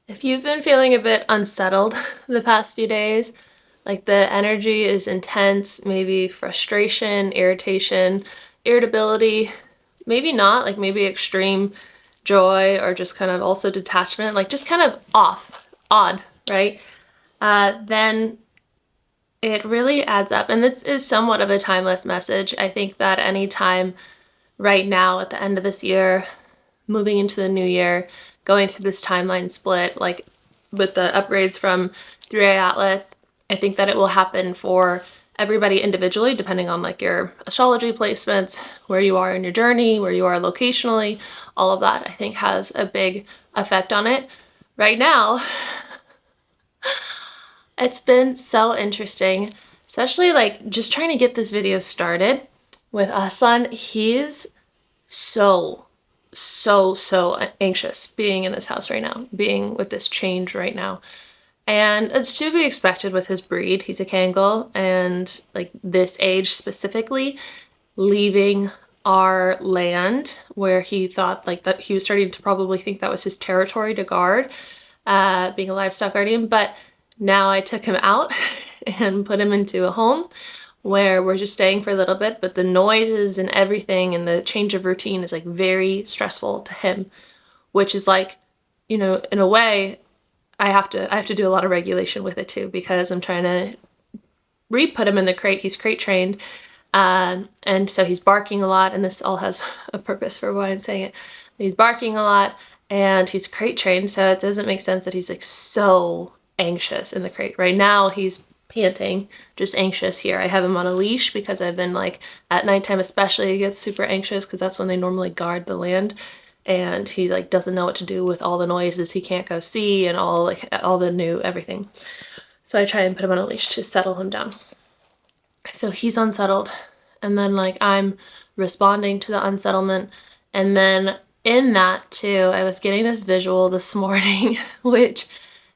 If you've been feeling a bit unsettled the past few days, like the energy is intense, maybe frustration, irritation, irritability, maybe not, like maybe extreme joy or just kind of also detachment, like just kind of off, odd, right? Then it really adds up. And this is somewhat of a timeless message. I think that any time right now at the end of this year, moving into the new year, going through this timeline split, like with the upgrades from 3A Atlas, I think that it will happen for everybody individually, depending on like your astrology placements, where you are in your journey, where you are locationally, all of that I think has a big effect on it. Right now, it's been so interesting, especially like just trying to get this video started with Aslan. He's so anxious being in this house right now, being with this change right now. And it's to be expected with his breed. He's a Kangol, and like this age specifically, leaving our land where he thought like that he was starting to probably think that was his territory to guard, being a livestock guardian. But now I took him out and put him into a home where we're just staying for a little bit, but the noises and everything and the change of routine is like very stressful to him, which is like, you know, in a way, I have to do a lot of regulation with it too, because I'm trying to re-put him in the crate. He's crate trained, and so he's barking a lot, and this all has a purpose for why I'm saying it. He's barking a lot, and he's crate trained, so it doesn't make sense that he's like so anxious in the crate. Right now, he's panting, just anxious here. I have him on a leash because I've been like, at nighttime especially, he gets super anxious because that's when they normally guard the land. And he like doesn't know what to do with all the noises he can't go see and all like all the new everything. So I try and put him on a leash to settle him down. So he's unsettled, and then like I'm responding to the unsettlement. And then in that too, I was getting this visual this morning, which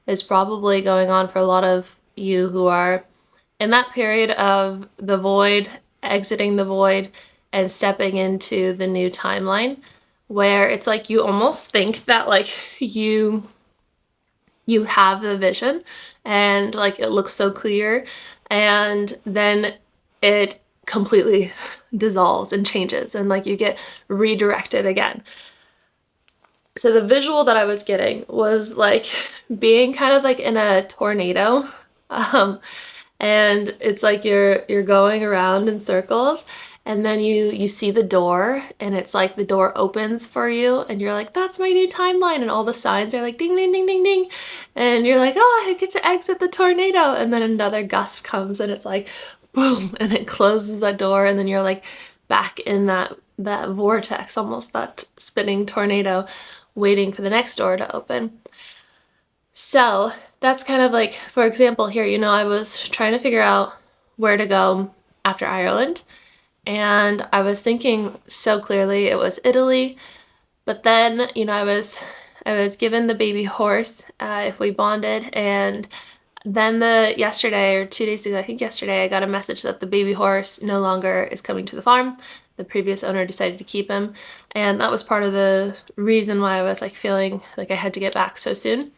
is probably going on for a lot of you who are in that period of the void, exiting the void and stepping into the new timeline, where it's like you almost think that like you have the vision and like it looks so clear, and then it completely dissolves and changes and like you get redirected again. So the visual that I was getting was like being kind of like in a tornado, and it's like you're going around in circles, and then you see the door, and it's like the door opens for you, and you're like, that's my new timeline, and all the signs are like ding ding ding ding ding, and you're like, oh, I get to exit the tornado, and then another gust comes and it's like boom, and it closes that door, and then you're like back in that vortex, almost that spinning tornado, waiting for the next door to open. So that's kind of like, for example, here, you know, I was trying to figure out where to go after Ireland, and I was thinking so clearly it was Italy, but then, you know, I was given the baby horse if we bonded, and then yesterday or 2 days ago, I think yesterday, I got a message that the baby horse no longer is coming to the farm. The previous owner decided to keep him, and that was part of the reason why I was like feeling like I had to get back so soon.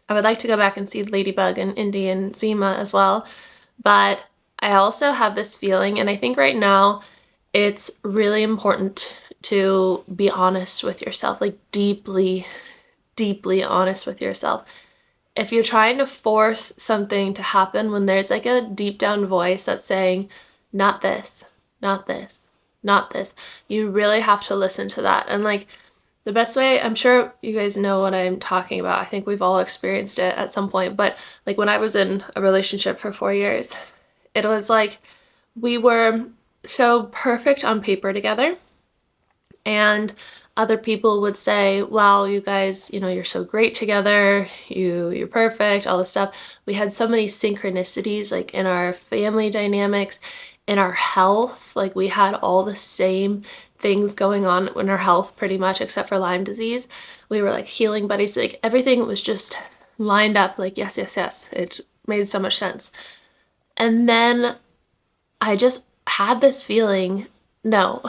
I would like to go back and see Ladybug and Indy and Zima as well, but I also have this feeling, and I think right now it's really important to be honest with yourself, like deeply, deeply honest with yourself. If you're trying to force something to happen when there's like a deep down voice that's saying, not this, not this, not this, you really have to listen to that. And like the best way, I'm sure you guys know what I'm talking about. I think we've all experienced it at some point, but like when I was in a relationship for 4 years, it was like we were so perfect on paper together, and other people would say, wow, you guys, you know, you're so great together, you're perfect, all this stuff. We had so many synchronicities like in our family dynamics, in our health, like we had all the same things going on in our health pretty much except for Lyme disease. We were like healing buddies, like everything was just lined up like yes, yes, yes. It made so much sense. And then I just had this feeling, no,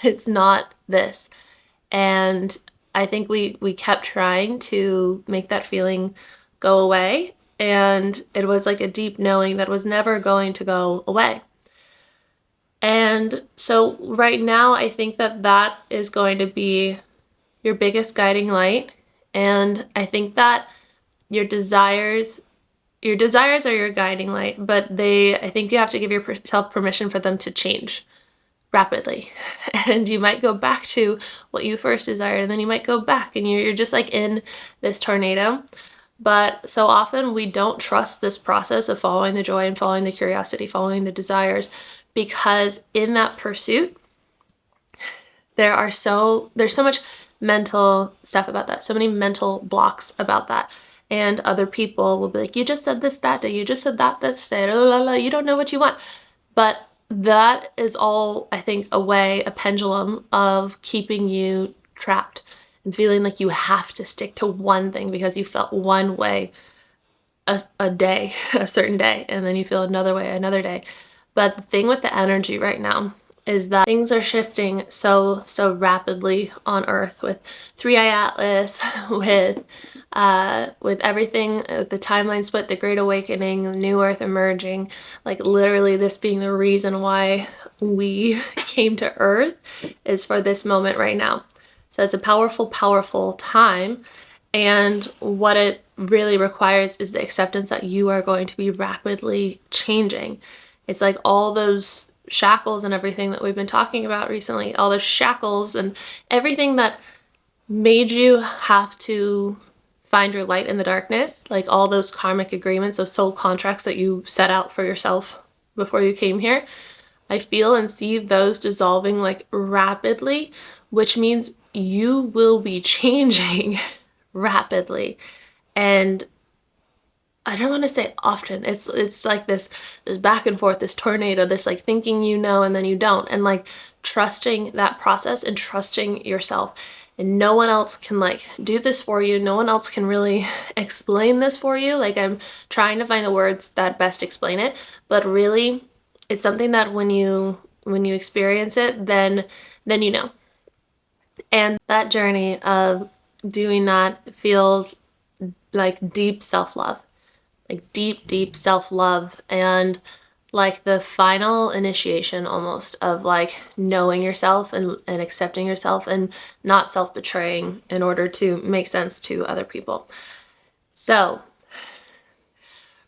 it's not this. And I think we kept trying to make that feeling go away, and it was like a deep knowing that was never going to go away. And so right now, I think that that is going to be your biggest guiding light. And I think that your desires are your guiding light, but I think you have to give yourself permission for them to change rapidly. And you might go back to what you first desired, and then you might go back, and you're just like in this tornado. But so often we don't trust this process of following the joy and following the curiosity, following the desires, because in that pursuit, there's so much mental stuff about that, so many mental blocks about that. And other people will be like, you just said this that day, you just said that this day, you don't know what you want. But that is all, I think, a pendulum of keeping you trapped and feeling like you have to stick to one thing because you felt one way a day, a certain day, and then you feel another way another day. But the thing with the energy right now is that things are shifting so rapidly on Earth with 3i Atlas, with everything, the timeline split, the Great Awakening, New Earth emerging, like literally this being the reason why we came to Earth is for this moment right now. So it's a powerful, powerful time. And what it really requires is the acceptance that you are going to be rapidly changing. It's like all those shackles and everything that we've been talking about recently, all those shackles and everything that made you have to find your light in the darkness, like all those karmic agreements, those soul contracts that you set out for yourself before you came here. I feel and see those dissolving like rapidly, which means you will be changing rapidly. And I don't want to say often. It's like this back and forth, this tornado, this like thinking you know and then you don't, and like trusting that process and trusting yourself. And no one else can like do this for you. No one else can really explain this for you. Like I'm trying to find the words that best explain it, but really it's something that when you experience it, then you know. And that journey of doing that feels like deep self-love. Like deep self-love, and like the final initiation almost of like knowing yourself and accepting yourself and not self-betraying in order to make sense to other people. So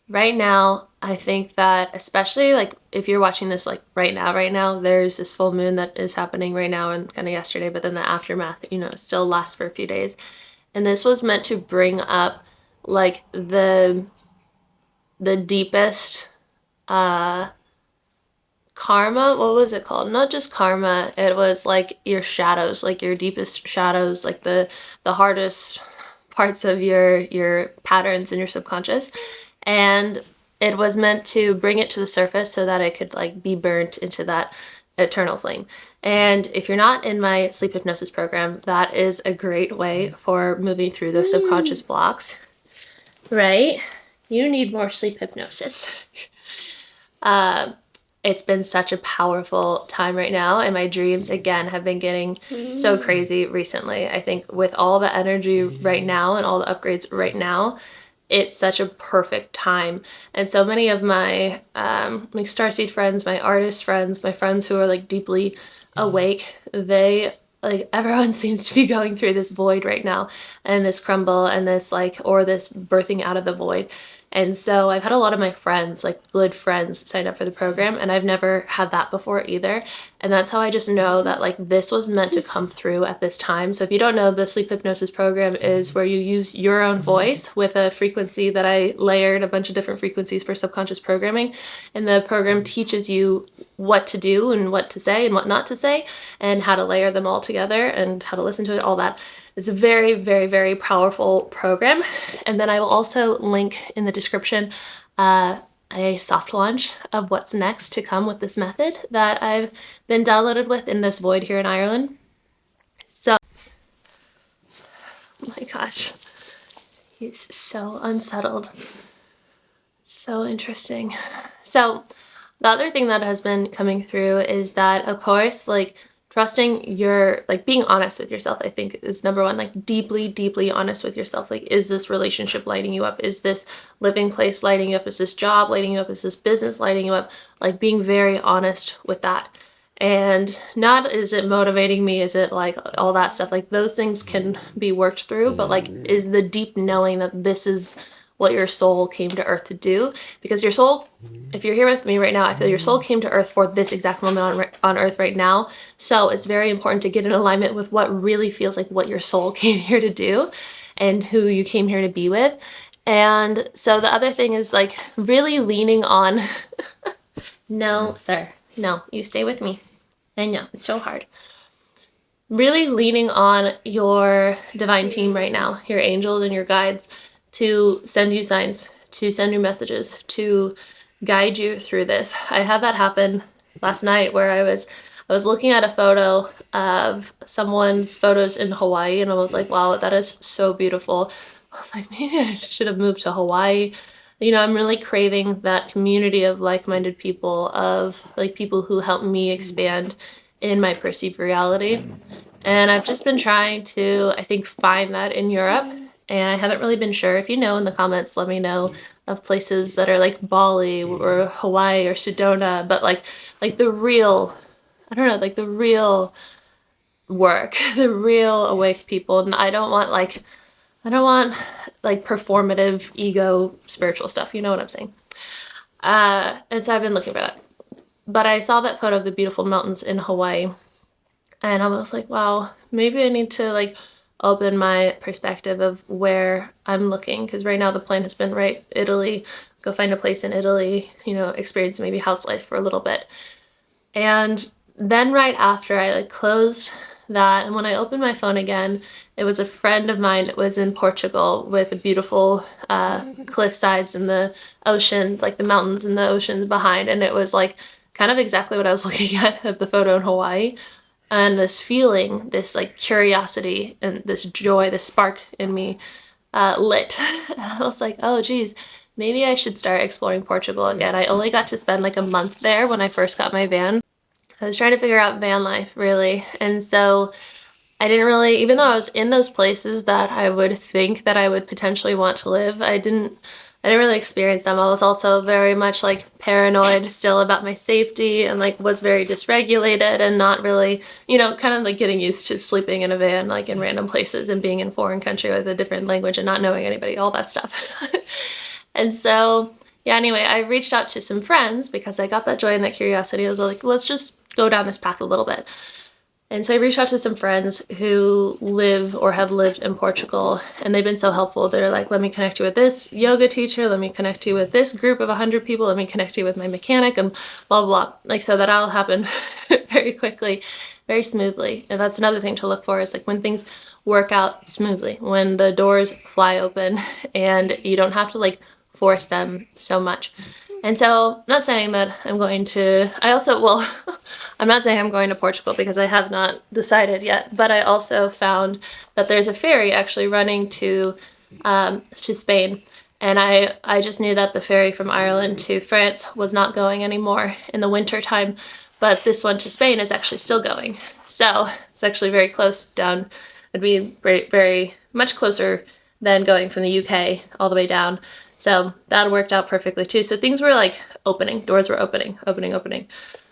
right now, I think that especially like if you're watching this like right now, there's this full moon that is happening right now and kind of yesterday, but then the aftermath, you know, still lasts for a few days. And this was meant to bring up like the deepest karma. What was it called? Not just karma, it was like your shadows, like your deepest shadows, like the hardest parts of your patterns in your subconscious. And it was meant to bring it to the surface so that it could like be burnt into that eternal flame. And if you're not in my sleep hypnosis program, that is a great way for moving through those subconscious blocks, right? You need more sleep hypnosis. It's been such a powerful time right now, and my dreams again have been getting so crazy recently. I think with all the energy right now and all the upgrades right now, it's such a perfect time. And so many of my like starseed friends, my artist friends, my friends who are like deeply awake, everyone seems to be going through this void right now, and this crumble and this or this birthing out of the void. And so I've had a lot of my friends, like good friends, sign up for the program, and I've never had that before either. And that's how I just know that like this was meant to come through at this time. So if you don't know, the sleep hypnosis program is where you use your own voice with a frequency that I layered a bunch of different frequencies for subconscious programming. And the program teaches you what to do and what to say and what not to say, and how to layer them all together and how to listen to it, all that. It's a very, very, very powerful program. And then I will also link in the description a soft launch of what's next to come with this method that I've been downloaded with in this void here in Ireland. So, oh my gosh, he's so unsettled. So interesting. So the other thing that has been coming through is that, of course, like trusting your, like, being honest with yourself, I think is number one. Like, deeply honest with yourself. Like, is this relationship lighting you up? Is this living place lighting you up? Is this job lighting you up? Is this business lighting you up? Like, being very honest with that. And not, is it motivating me? Is it like all that stuff? Like, those things can be worked through, but like, is the deep knowing that this is what your soul came to earth to do? Because your soul, if you're here with me right now, I feel your soul came to earth for this exact moment on earth right now. So it's very important to get in alignment with what really feels like what your soul came here to do and who you came here to be with. And so the other thing is like really leaning on, no, sir, no, you stay with me. I know, it's so hard. Really leaning on your divine team right now, your angels and your guides, to send you signs, to send you messages, to guide you through this. I had that happen last night where I was looking at a photo of someone's photos in Hawaii, and I was like, wow, that is so beautiful. I was like, maybe I should have moved to Hawaii. You know, I'm really craving that community of like-minded people, of like people who help me expand in my perceived reality. And I've just been trying to, I think, find that in Europe. And I haven't really been sure. If you know in the comments, let me know of places that are like Bali or Hawaii or Sedona, but like the real, I don't know, like the real work, the real awake people. And I don't want like performative ego spiritual stuff. You know what I'm saying? And so I've been looking for that. But I saw that photo of the beautiful mountains in Hawaii, and I was like, wow, maybe I need to like open my perspective of where I'm looking, because right now the plan has been, right, Italy, go find a place in Italy, you know, experience maybe house life for a little bit. And then right after I like closed that, and when I opened my phone again, it was a friend of mine that was in Portugal with the beautiful cliff sides and the ocean, like the mountains and the oceans behind, and it was like kind of exactly what I was looking at of the photo in Hawaii. And this feeling, this like curiosity and this joy, this spark in me lit. And I was like, oh geez, maybe I should start exploring Portugal again. I only got to spend like a month there when I first got my van. I was trying to figure out van life, really. And so I didn't really, even though I was in those places that I would think that I would potentially want to live, I didn't really experience them. I was also very much like paranoid still about my safety, and like was very dysregulated and not really, you know, kind of like getting used to sleeping in a van like in random places and being in a foreign country with a different language and not knowing anybody, all that stuff. And so yeah, anyway, I reached out to some friends because I got that joy and that curiosity. I was like, let's just go down this path a little bit. And so I reached out to some friends who live or have lived in Portugal, and they've been so helpful. They're like, let me connect you with this yoga teacher, let me connect you with this group of 100 people, let me connect you with my mechanic, and blah, blah, blah. Like, so that all happened very quickly, very smoothly. And that's another thing to look for, is like when things work out smoothly, when the doors fly open and you don't have to like force them so much. And so, not saying that I'm going to, I'm not saying I'm going to Portugal because I have not decided yet, but I also found that there's a ferry actually running to Spain. And I just knew that the ferry from Ireland to France was not going anymore in the winter time, but this one to Spain is actually still going. So it's actually very close down. It'd be very, very much closer than going from the UK all the way down. So that worked out perfectly too. So things were like opening, doors were opening.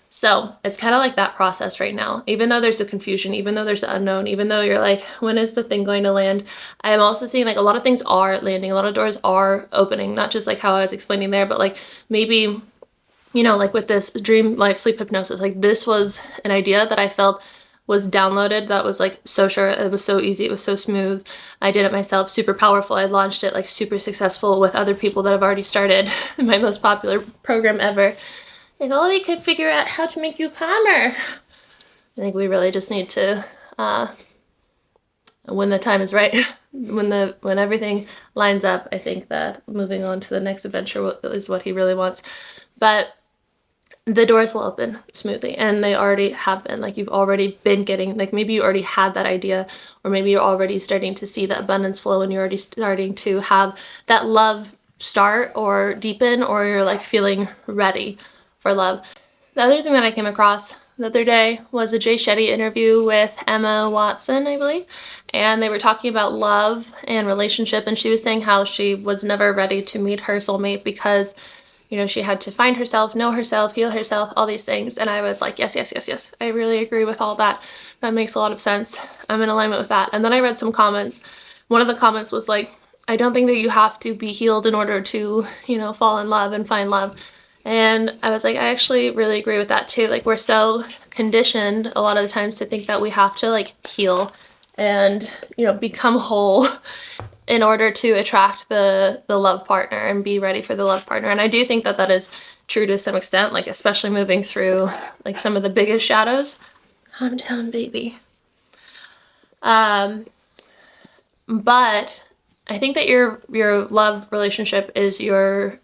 So it's kind of like that process right now. Even though there's the confusion, even though there's the unknown, even though you're like, when is the thing going to land? I am also seeing like a lot of things are landing, a lot of doors are opening, not just like how I was explaining there, but like maybe, you know, like with this dream life sleep hypnosis, like this was an idea that I felt was downloaded that was like so sure, it was so easy, it was so smooth. I did it myself, super powerful. I launched it like super successful with other people that have already started my most popular program ever. Like, oh, they could figure out how to make you calmer. I think we really just need to, when the time is right, when everything lines up, I think that moving on to the next adventure is what he really wants. But the doors will open smoothly, and they already have been. Like, you've already been getting, like, maybe you already had that idea, or maybe you're already starting to see the abundance flow, and you're already starting to have that love start or deepen, or you're like feeling ready for love. The other thing that I came across the other day was a Jay Shetty interview with Emma Watson, I believe, and they were talking about love and relationship, and she was saying how she was never ready to meet her soulmate because, you know, she had to find herself, know herself, heal herself, all these things. And I was like, yes, yes, yes, yes. I really agree with all that. That makes a lot of sense. I'm in alignment with that. And then I read some comments. One of the comments was like, I don't think that you have to be healed in order to, you know, fall in love and find love. And I was like, I actually really agree with that too. Like, we're so conditioned a lot of the times to think that we have to like heal and, you know, become whole in order to attract the love partner and be ready for the love partner. And I do think that that is true to some extent, like especially moving through like some of the biggest shadows. Calm down, baby. But I think that your love relationship is your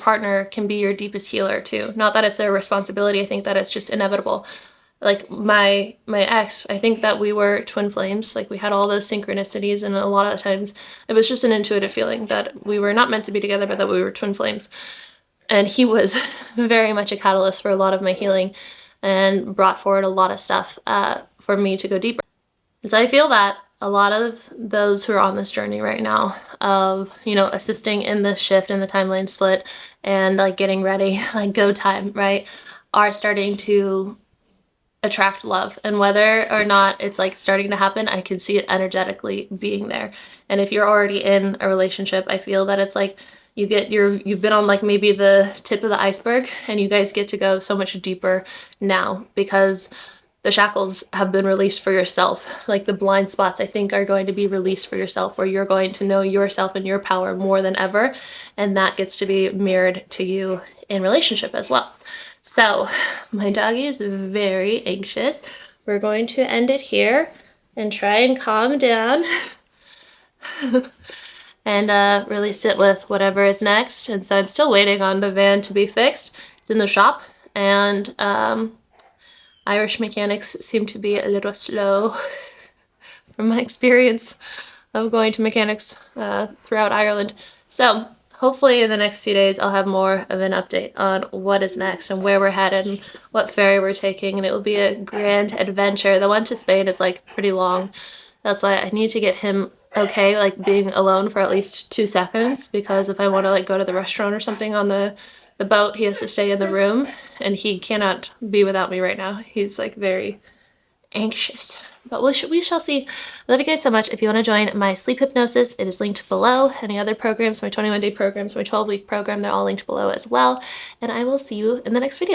partner can be your deepest healer too. Not that it's their responsibility. I think that it's just inevitable. Like my ex, I think that we were twin flames. Like, we had all those synchronicities, and a lot of the times it was just an intuitive feeling that we were not meant to be together, but that we were twin flames. And he was very much a catalyst for a lot of my healing and brought forward a lot of stuff for me to go deeper. And so I feel that a lot of those who are on this journey right now of, you know, assisting in this shift in the timeline split and like getting ready, like go time, right, are starting to attract love. And whether or not it's like starting to happen, I can see it energetically being there. And if you're already in a relationship, I feel that it's like you've been on like maybe the tip of the iceberg, and you guys get to go so much deeper now because the shackles have been released for yourself. Like, the blind spots, I think, are going to be released for yourself, where you're going to know yourself and your power more than ever, and that gets to be mirrored to you in relationship as well. So my doggy is very anxious. We're going to end it here and try and calm down and really sit with whatever is next. And so I'm still waiting on the van to be fixed. It's in the shop, and Irish mechanics seem to be a little slow from my experience of going to mechanics throughout Ireland. So hopefully in the next few days I'll have more of an update on what is next and where we're headed and what ferry we're taking, and it will be a grand adventure. The one to Spain is like pretty long. That's why I need to get him okay, like being alone for at least 2 seconds, because if I want to like go to the restaurant or something on the boat, he has to stay in the room, and he cannot be without me right now. He's like very anxious. But we shall see. I love you guys so much. If you want to join my sleep hypnosis, it is linked below. Any other programs, my 21-day programs, my 12-week program, they're all linked below as well. And I will see you in the next video.